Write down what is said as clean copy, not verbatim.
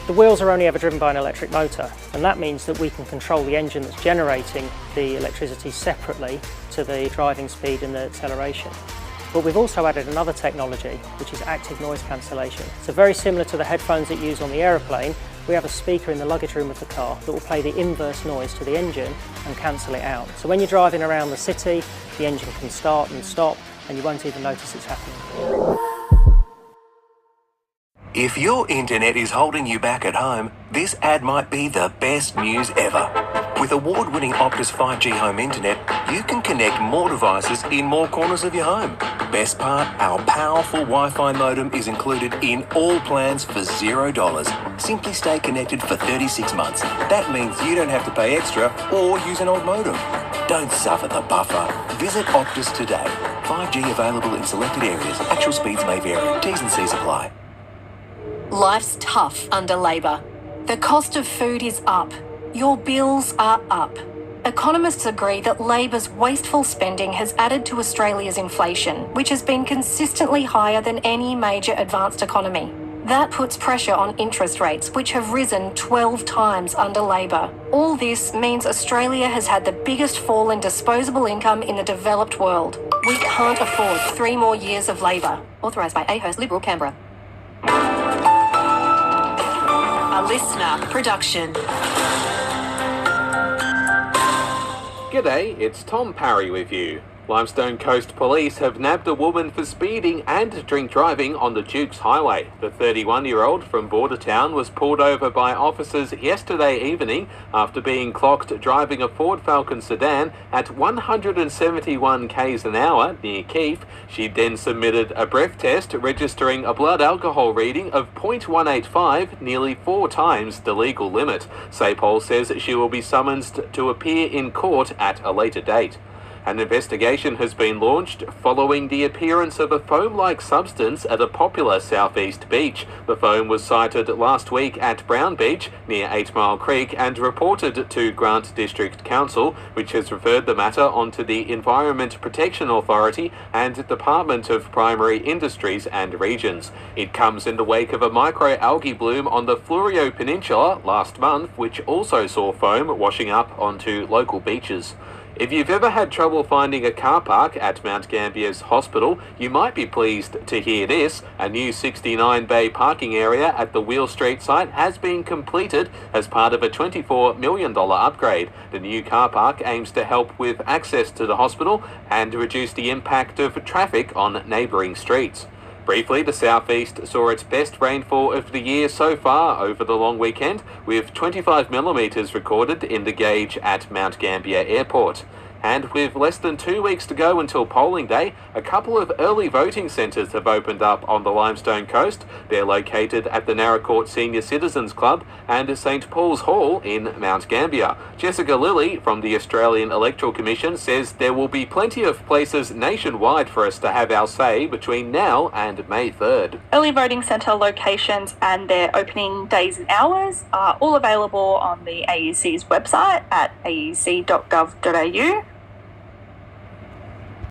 The wheels are only ever driven by an electric motor, and that means that we can control the engine that's generating the electricity separately to the driving speed and the acceleration. But we've also added another technology, which is active noise cancellation. So very similar to the headphones that you use on the aeroplane, we have a speaker in the luggage room of the car that will play the inverse noise to the engine and cancel it out. So when you're driving around the city, the engine can start and stop, and you won't even notice it's happening. If your internet is holding you back at home, this ad might be the best news ever. With award-winning Optus 5G home internet, you can connect more devices in more corners of your home. Best part, our powerful Wi-Fi modem is included in all plans for $0. Simply stay connected for 36 months. That means you don't have to pay extra or use an old modem. Don't suffer the buffer. Visit Optus today. 5G available in selected areas. Actual speeds may vary. T's and C's apply. Life's tough under Labor. The cost of food is up. Your bills are up. Economists agree that Labor's wasteful spending has added to Australia's inflation, which has been consistently higher than any major advanced economy. That puts pressure on interest rates, which have risen 12 times under Labor. All this means Australia has had the biggest fall in disposable income in the developed world. We can't afford 3 more years of Labor. Authorised by Ahurst, Liberal, Canberra. A LISTNR production. G'day, it's Tom Perri with you. Limestone Coast Police have nabbed a woman for speeding and drink driving on the Dukes Highway. The 31-year-old from Bordertown was pulled over by officers yesterday evening after being clocked driving a Ford Falcon sedan at 171 k's an hour near Keefe. She then submitted a breath test registering a blood alcohol reading of 0.185, nearly 4 times the legal limit. SAPOL says she will be summoned to appear in court at a later date. An investigation has been launched following the appearance of a foam-like substance at a popular southeast beach. The foam was sighted last week at Brown Beach near 8 Mile Creek and reported to Grant District Council, which has referred the matter onto the Environment Protection Authority and Department of Primary Industries and Regions. It comes in the wake of a microalgae bloom on the Fleurieu Peninsula last month, which also saw foam washing up onto local beaches. If you've ever had trouble finding a car park at Mount Gambier's hospital, you might be pleased to hear this. A new 69-bay parking area at the Wheel Street site has been completed as part of a $24 million upgrade. The new car park aims to help with access to the hospital and reduce the impact of traffic on neighbouring streets. Briefly, the southeast saw its best rainfall of the year so far over the long weekend, with 25 millimetres recorded in the gauge at Mount Gambier Airport. And with less than 2 weeks to go until polling day, a couple of early voting centres have opened up on the Limestone Coast. They're located at the Narracourt Senior Citizens Club and St Paul's Hall in Mount Gambier. Jessica Lilly from the Australian Electoral Commission says there will be plenty of places nationwide for us to have our say between now and May 3rd. Early voting centre locations and their opening days and hours are all available on the AEC's website at aec.gov.au.